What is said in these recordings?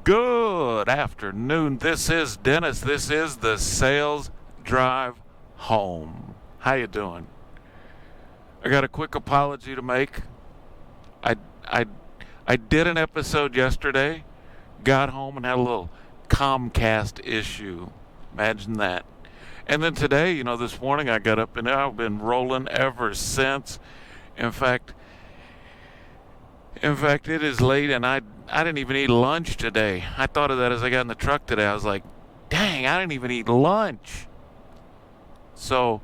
Good afternoon. This is Dennis. This is the Sales Drive Home. How you doing? I got a quick apology to make. I I I did an episode yesterday, got home and had a little Comcast issue. Imagine that. And then today, this morning I got up and I've been rolling ever since. In fact, it is late and I didn't even eat lunch today. I thought of that as I got in the truck today. I was like, dang, I didn't even eat lunch. So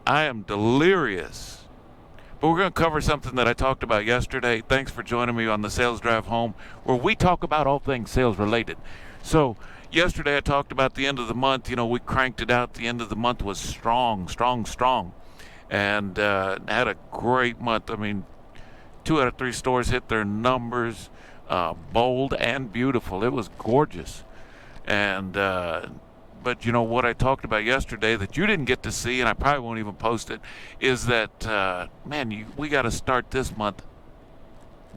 I am delirious. But we're going to cover something that I talked about yesterday. Thanks for joining me on the Sales Drive Home, where we talk about all things sales related. So yesterday I talked about the end of the month. We cranked it out. The end of the month was strong. And had a great month. I mean, 2 out of 3 stores hit their numbers, bold and beautiful. It was gorgeous. And but what I talked about yesterday that you didn't get to see, and I probably won't even post it, is that we got to start this month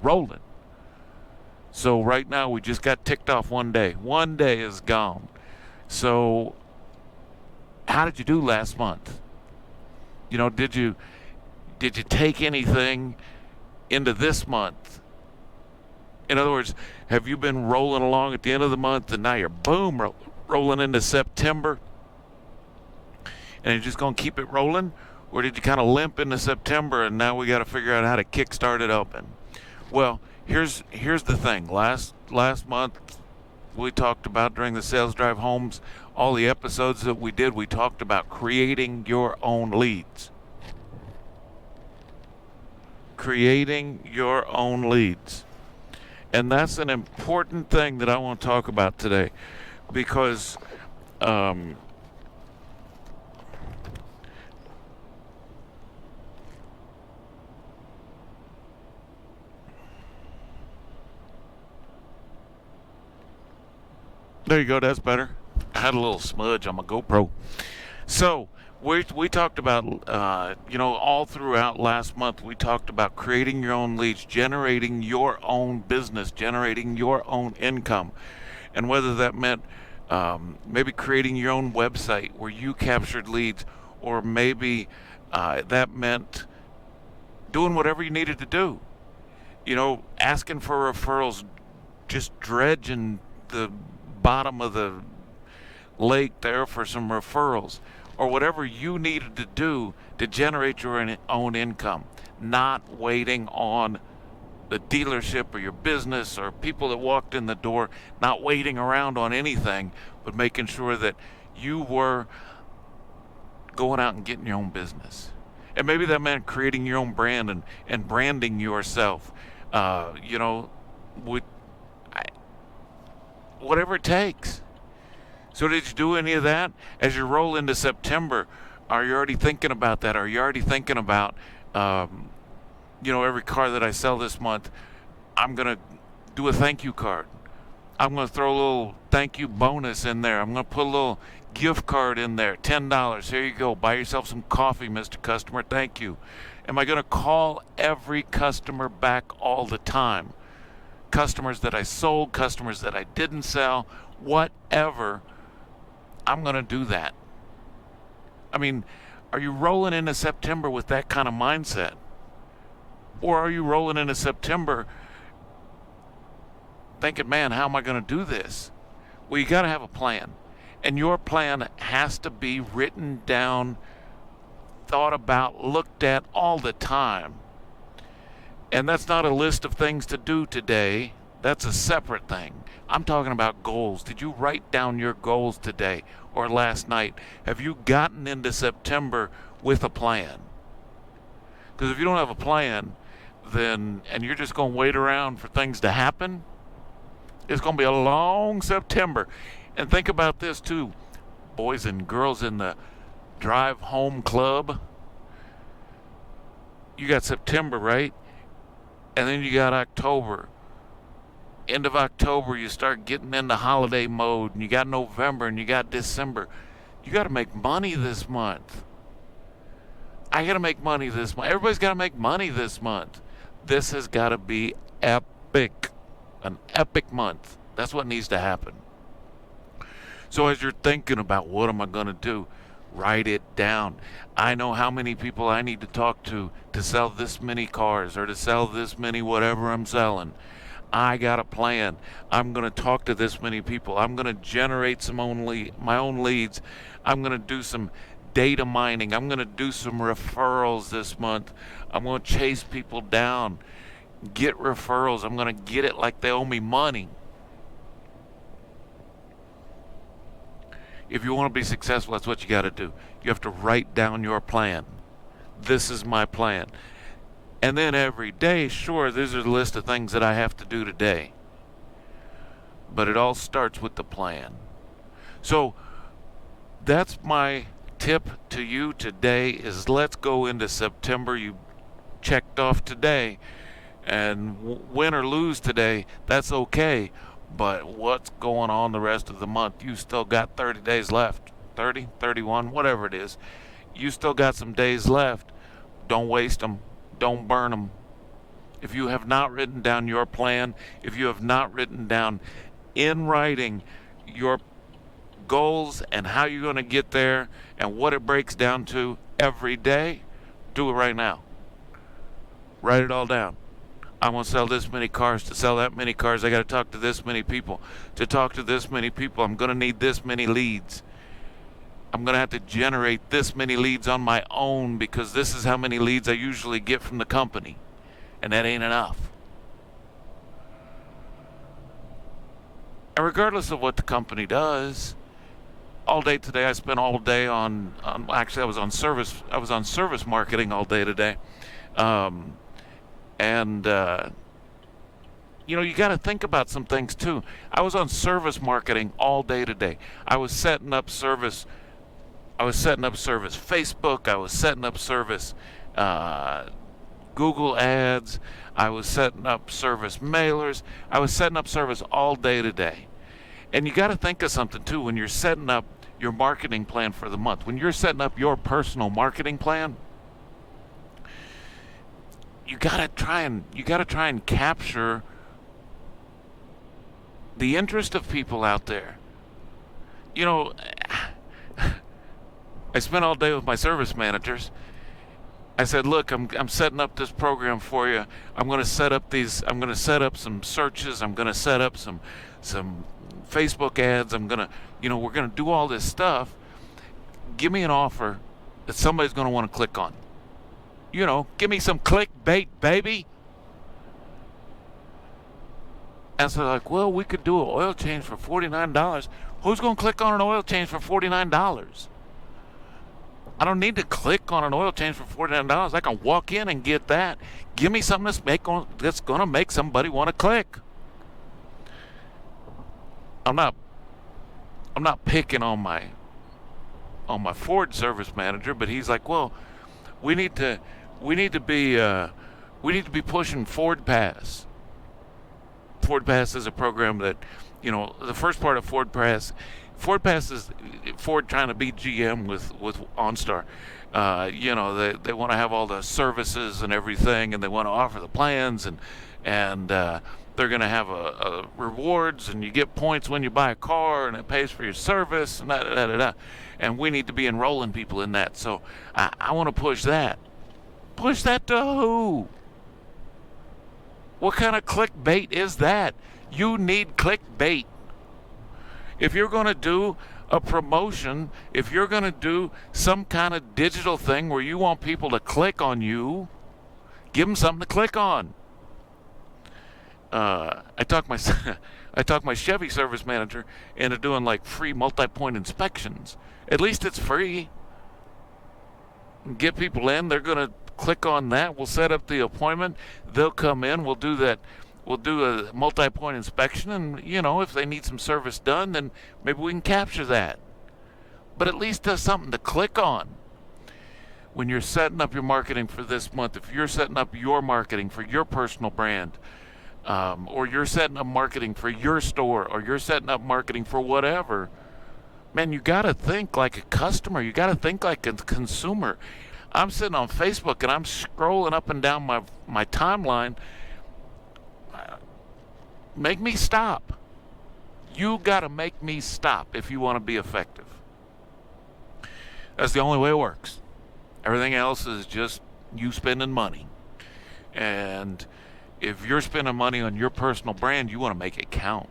rolling. So right now we just got ticked off one day. One day is gone. So how did you do last month? Did you take anything into this month? In other words, have you been rolling along at the end of the month and now you're boom rolling into September and you're just going to keep it rolling? Or did you kind of limp into September and now we got to figure out how to kickstart it open? Well, here's the thing. Last month we talked about, during the Sales Drive Homes, all the episodes that we did, we talked about creating your own leads. Creating your own leads. And that's an important thing that I want to talk about today, because there you go, that's better. I had a little smudge on my GoPro. So we talked about, all throughout last month, we talked about creating your own leads, generating your own business, generating your own income. And whether that meant maybe creating your own website where you captured leads, or maybe that meant doing whatever you needed to do. Asking for referrals, just dredging the bottom of the lake there for some referrals, or whatever you needed to do to generate your own income, not waiting on the dealership or your business or people that walked in the door, not waiting around on anything, but making sure that you were going out and getting your own business. And maybe that meant creating your own brand and branding yourself, whatever it takes. So did you do any of that? As you roll into September, are you already thinking about that? Are you already thinking about, every car that I sell this month, I'm going to do a thank you card. I'm going to throw a little thank you bonus in there. I'm going to put a little gift card in there, $10. Here you go. Buy yourself some coffee, Mr. Customer. Thank you. Am I going to call every customer back all the time? Customers that I sold, customers that I didn't sell, whatever. I'm going to do that. I mean, are you rolling into September with that kind of mindset? Or are you rolling into September thinking, man, how am I going to do this? Well, you got to have a plan. And your plan has to be written down, thought about, looked at all the time. And that's not a list of things to do today. That's a separate thing. I'm talking about goals. Did you write down your goals today or last night? Have you gotten into September with a plan? Because if you don't have a plan, and you're just going to wait around for things to happen, it's going to be a long September. And think about this too, boys and girls in the Drive Home Club. You got September, right? And then you got October. End of October, you start getting into holiday mode, and you got November, and you got December. You got to make money this month. I got to make money this month. Everybody's got to make money this month. This has got to be epic. An epic month. That's what needs to happen. So as you're thinking about what am I going to do, write it down. I know how many people I need to talk to sell this many cars or to sell this many whatever I'm selling. I got a plan. I'm going to talk to this many people. I'm going to generate my own leads. I'm going to do some data mining. I'm going to do some referrals this month. I'm going to chase people down, get referrals. I'm going to get it like they owe me money. If you want to be successful, that's what you got to do. You have to write down your plan. This is my plan. And then every day, sure, there's a list of things that I have to do today. But it all starts with the plan. So that's my tip to you today is let's go into September. You checked off today. And win or lose today, that's okay. But what's going on the rest of the month? You still got 30 days left. 30, 31, whatever it is. You still got some days left. Don't waste them. Don't burn them. If you have not written down your plan, if you have not written down in writing your goals and how you're going to get there and what it breaks down to every day, do it right now. Write it all down. I want to sell this many cars. To sell that many cars, I got to talk to this many people. To talk to this many people, I'm going to need this many leads. I'm going to have to generate this many leads on my own because this is how many leads I usually get from the company. And that ain't enough. And regardless of what the company does, all day today I spent all day on actually I was on service marketing all day today. You got to think about some things too. I was on service marketing all day today. I was setting up service Facebook. I was setting up service Google ads. I was setting up service mailers. I was setting up service all day today. And you got to think of something too when you're setting up your marketing plan for the month. When you're setting up your personal marketing plan, you gotta try and capture the interest of people out there. I spent all day with my service managers. I said, look, I'm setting up this program for you. I'm gonna set up some searches. I'm gonna set up some Facebook ads. We're gonna do all this stuff. Give me an offer that somebody's gonna want to click on. Give me some clickbait, baby. And so they're like, well, we could do an oil change for $49. Who's going to click on an oil change for $49? I don't need to click on an oil change for $49. I can walk in and get that. Give me something that's going to make somebody want to click. I'm not picking on my Ford service manager, but he's like, well, we need to be pushing Ford Pass. Ford Pass is a program that, the first part of Ford Pass is Ford trying to beat GM with OnStar. They want to have all the services and everything, and they want to offer the plans, and they're going to have a rewards, and you get points when you buy a car, and it pays for your service, and da. And we need to be enrolling people in that. So I want to push that. Push that to who? What kind of clickbait is that? You need clickbait. If you're going to do a promotion, if you're going to do some kind of digital thing where you want people to click on you, give them something to click on. I talked my Chevy service manager into doing like free multi-point inspections. At least it's free. Get people in. They're going to click on that. We'll set up the appointment. They'll come in. We'll do that. We'll do a multi-point inspection, and if they need some service done, then maybe we can capture that. But at least there's something to click on. When you're setting up your marketing for this month, if you're setting up your marketing for your personal brand, or you're setting up marketing for your store, or you're setting up marketing for whatever, man, you got to think like a customer. You got to think like a consumer. I'm sitting on Facebook and I'm scrolling up and down my timeline. make me stop. You got to make me stop if you want to be effective. That's the only way it works. Everything else is just you spending money. And if you're spending money on your personal brand, you want to make it count.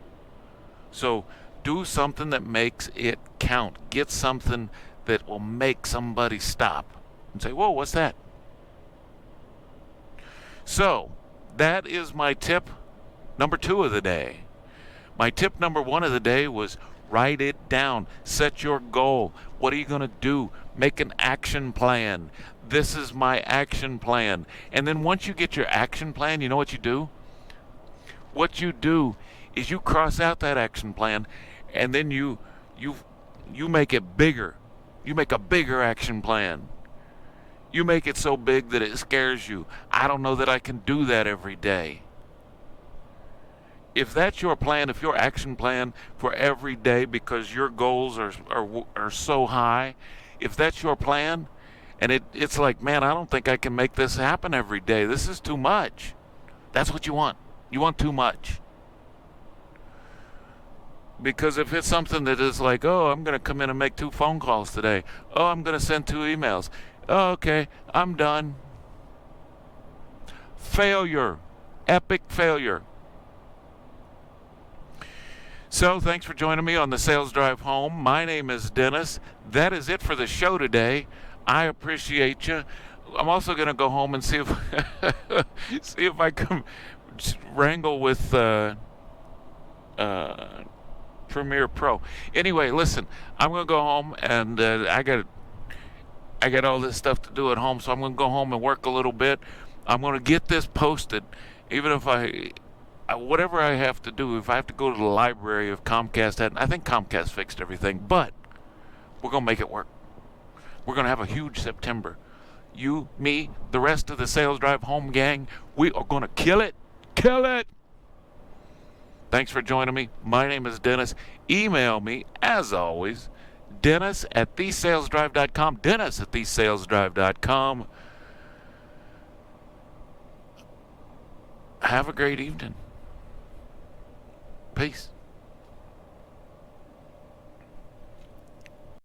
So do something that makes it count. Get something that will make somebody stop and say, whoa, what's that? So that is my tip number 2 of the day. My tip number 1 of the day was write it down. Set your goal. What are you going to do? Make an action plan. This is my action plan. And then once you get your action plan, you know what you do? What you do is you cross out that action plan, and then you make it bigger. You make a bigger action plan. You make it so big that it scares you. I don't know that I can do that every day. If that's your plan, if your action plan for every day, because your goals are so high, if that's your plan, and it's like, man, I don't think I can make this happen every day. This is too much. That's what you want. You want too much. Because if it's something that is like, oh, I'm going to come in and make 2 phone calls today. Oh, I'm going to send 2 emails. Oh, okay, I'm done. Failure. Epic failure. So, thanks for joining me on the Sales Drive Home. My name is Dennis. That is it for the show today. I appreciate you. I'm also going to go home and see if I can wrangle with Premiere Pro. Anyway, listen, I'm going to go home, and I got all this stuff to do at home, so I'm going to go home and work a little bit. I'm going to get this posted, even if whatever I have to do. If I have to go to the library of Comcast, I think Comcast fixed everything, but we're going to make it work. We're going to have a huge September. You, me, the rest of the Sales Drive Home gang, we are going to kill it. Kill it! Thanks for joining me. My name is Dennis. Email me, as always, Dennis@thesalesdrive.com. Dennis@thesalesdrive.com. Have a great evening. Peace.